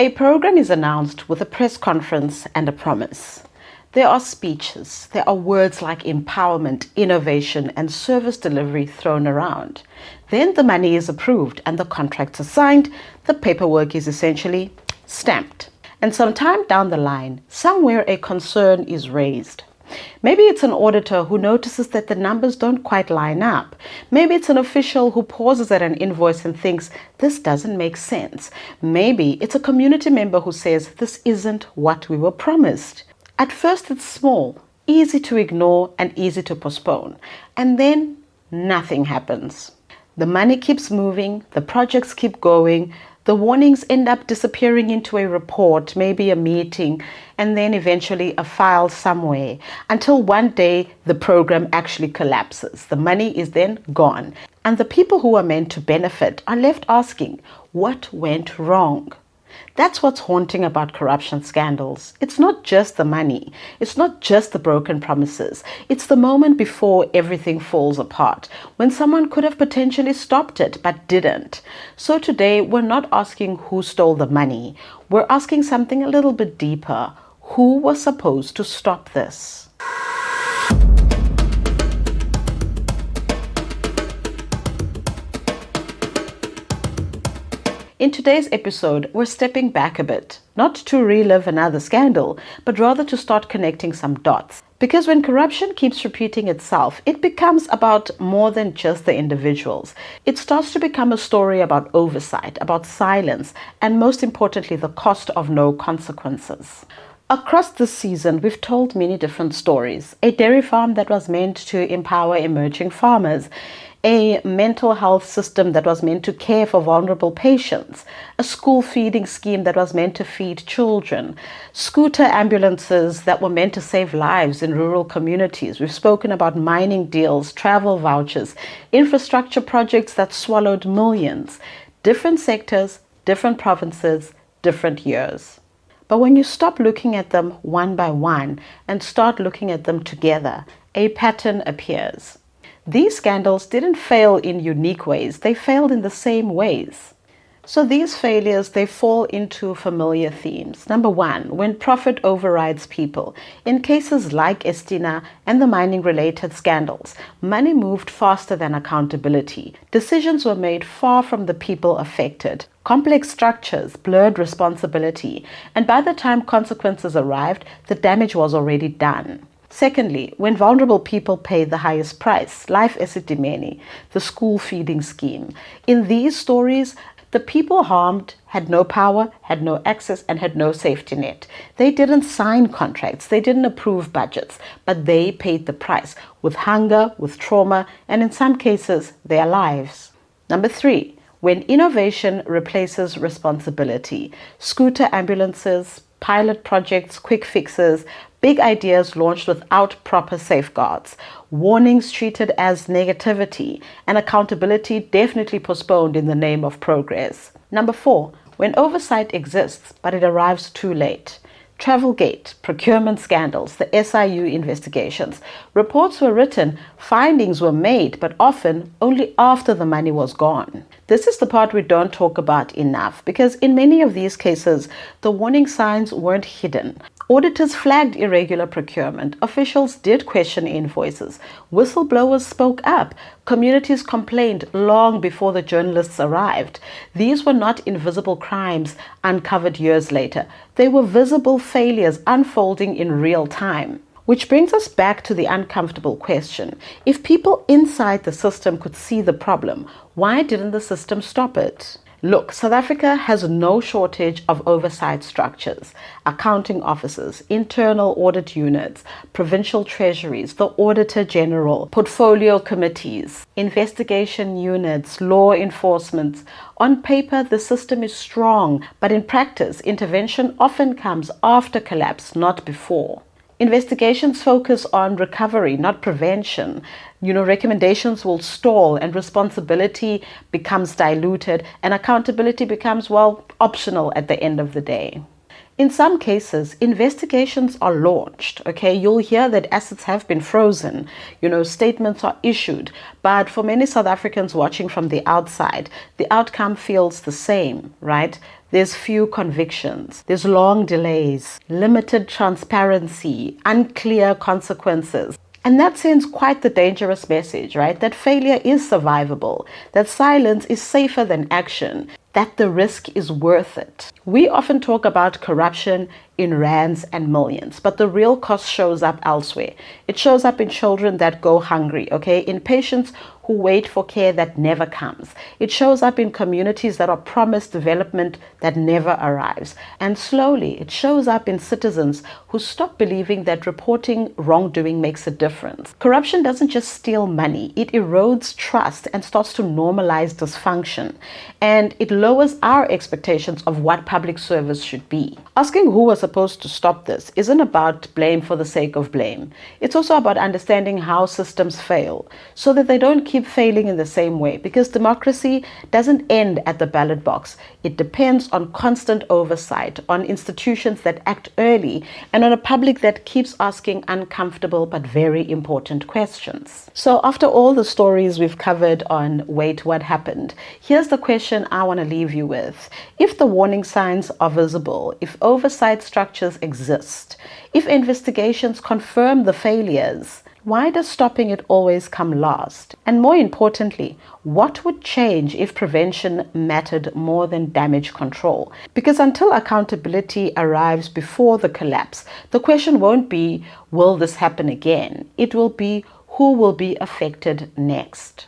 A program is announced with a press conference and a promise. There are speeches, there are words like empowerment, innovation, and service delivery thrown around. Then the money is approved and the contracts are signed. The paperwork is essentially stamped. And sometime down the line, somewhere a concern is raised. Maybe it's an auditor who notices that the numbers don't quite line up. Maybe it's an official who pauses at an invoice and thinks, this doesn't make sense. Maybe it's a community member who says, this isn't what we were promised. At first it's small, easy to ignore and easy to postpone. And then nothing happens. The money keeps moving, the projects keep going, the warnings end up disappearing into a report, maybe a meeting, and then eventually a file somewhere, until one day the program actually collapses. The money is then gone, and the people who are meant to benefit are left asking, what went wrong? That's what's haunting about corruption scandals. It's not just the money. It's not just the broken promises. It's the moment before everything falls apart, when someone could have potentially stopped it but didn't. So today, we're not asking who stole the money. We're asking something a little bit deeper. Who was supposed to stop this? In today's episode, we're stepping back a bit, not to relive another scandal, but rather to start connecting some dots. Because when corruption keeps repeating itself, it becomes about more than just the individuals. It starts to become a story about oversight, about silence, and most importantly, the cost of no consequences. Across this season, we've told many different stories. A dairy farm that was meant to empower emerging farmers, a mental health system that was meant to care for vulnerable patients, a school feeding scheme that was meant to feed children, scooter ambulances that were meant to save lives in rural communities. We've spoken about mining deals, travel vouchers, infrastructure projects that swallowed millions. Different sectors, different provinces, different years. But when you stop looking at them one by one and start looking at them together, a pattern appears. These scandals didn't fail in unique ways, they failed in the same ways. So these failures, they fall into familiar themes. Number one, when profit overrides people. In cases like Estina and the mining-related scandals, money moved faster than accountability. Decisions were made far from the people affected. Complex structures blurred responsibility, and by the time consequences arrived, the damage was already done. Secondly, when vulnerable people pay the highest price, Life Esidimeni, the school feeding scheme. In these stories, the people harmed had no power, had no access, and had no safety net. They didn't sign contracts, they didn't approve budgets, but they paid the price with hunger, with trauma, and in some cases, their lives. Number three, when innovation replaces responsibility. Scooter ambulances, pilot projects, quick fixes, big ideas launched without proper safeguards, warnings treated as negativity, and accountability definitely postponed in the name of progress. Number four, when oversight exists, but it arrives too late. Travelgate, procurement scandals, the SIU investigations. Reports were written, findings were made, but often only after the money was gone. This is the part we don't talk about enough, because in many of these cases, the warning signs weren't hidden. Auditors flagged irregular procurement. Officials did question invoices. Whistleblowers spoke up. Communities complained long before the journalists arrived. These were not invisible crimes uncovered years later. They were visible failures unfolding in real time. Which brings us back to the uncomfortable question. If people inside the system could see the problem, why didn't the system stop it? Look, South Africa has no shortage of oversight structures, accounting offices, internal audit units, provincial treasuries, the Auditor General, portfolio committees, investigation units, law enforcement. On paper, the system is strong, but in practice, intervention often comes after collapse, not before. Investigations focus on recovery, not prevention. Recommendations will stall and responsibility becomes diluted and accountability becomes, optional at the end of the day. In some cases, investigations are launched, okay? You'll hear that assets have been frozen, statements are issued, but for many South Africans watching from the outside, the outcome feels the same, right? There's few convictions, there's long delays, limited transparency, unclear consequences. And that sends quite the dangerous message, right? That failure is survivable, that silence is safer than action, that the risk is worth it. We often talk about corruption in rands and millions, but the real cost shows up elsewhere. It shows up in children that go hungry, okay? In patients who wait for care that never comes. It shows up in communities that are promised development that never arrives. And slowly, it shows up in citizens who stop believing that reporting wrongdoing makes a difference. Corruption doesn't just steal money, it erodes trust and starts to normalize dysfunction. And it lowers our expectations of what public service should be. Asking who was supposed to stop this isn't about blame for the sake of blame. It's also about understanding how systems fail so that they don't keep failing in the same way, because democracy doesn't end at the ballot box. It depends on constant oversight, on institutions that act early, and on a public that keeps asking uncomfortable but very important questions. So after all the stories we've covered on Wait, What Happened, here's the question I want to leave you with. If the warning signs are visible, if oversight structures exist, if investigations confirm the failures, why does stopping it always come last? And more importantly, what would change if prevention mattered more than damage control? Because until accountability arrives before the collapse, the question won't be, will this happen again? It will be, who will be affected next?